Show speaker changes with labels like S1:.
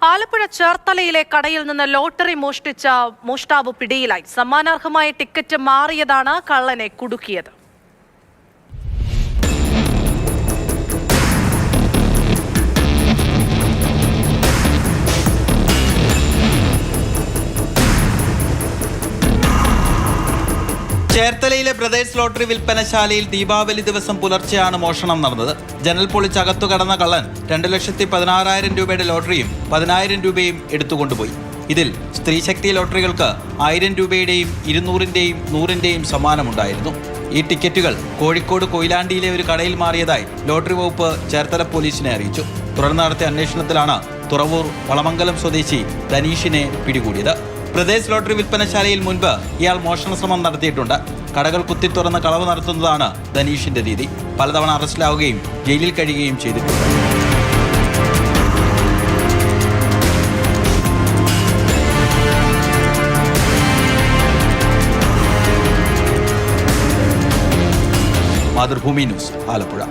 S1: ആലപ്പുഴ ചേർത്തലയിലെ കടയിൽ നിന്ന് ലോട്ടറി മോഷ്ടിച്ച മോഷ്ടാവ് പിടിയിലായി. സമ്മാനാർഹമായ ടിക്കറ്റ് മാറിയതാണ് കള്ളനെ കുടുക്കിയത്.
S2: ചേർത്തലയിലെ ബ്രദേഴ്സ് ലോട്ടറി വിൽപ്പനശാലയിൽ ദീപാവലി ദിവസം പുലർച്ചെയാണ് മോഷണം നടന്നത്. ജനൽ പൊളിച്ചകത്തു കടന്ന കള്ളൻ 2,16,000 രൂപയുടെ ലോട്ടറിയും 10,000 രൂപയും എടുത്തുകൊണ്ടുപോയി. ഇതിൽ സ്ത്രീശക്തി ലോട്ടറികൾക്ക് 1000 രൂപയുടെയും 200-ന്റെയും 100-ന്റെയും സമ്മാനമുണ്ടായിരുന്നു. ഈ ടിക്കറ്റുകൾ കോഴിക്കോട് കൊയിലാണ്ടിയിലെ ഒരു കടയിൽ മാറിയതായി ലോട്ടറി വകുപ്പ് ചേർത്തല പോലീസിനെ അറിയിച്ചു. തുടർന്ന് നടത്തിയ അന്വേഷണത്തിലാണ് തുറവൂർ വളമംഗലം സ്വദേശി ധനീഷിനെ പിടികൂടിയത്. പ്രദേശ് ലോട്ടറി വിൽപ്പനശാലയിൽ മുൻപ് ഇയാൾ മോഷണ ശ്രമം നടത്തിയിട്ടുണ്ട്. കടകൾ കുത്തി തുറന്ന് കളവ് നടത്തുന്നതാണ് ധനീഷിന്റെ രീതി. പലതവണ അറസ്റ്റിലാവുകയും ജയിലിൽ കഴിയുകയും ചെയ്തിട്ടുണ്ട്. മാതൃഭൂമി ന്യൂസ്, ആലപ്പുഴ.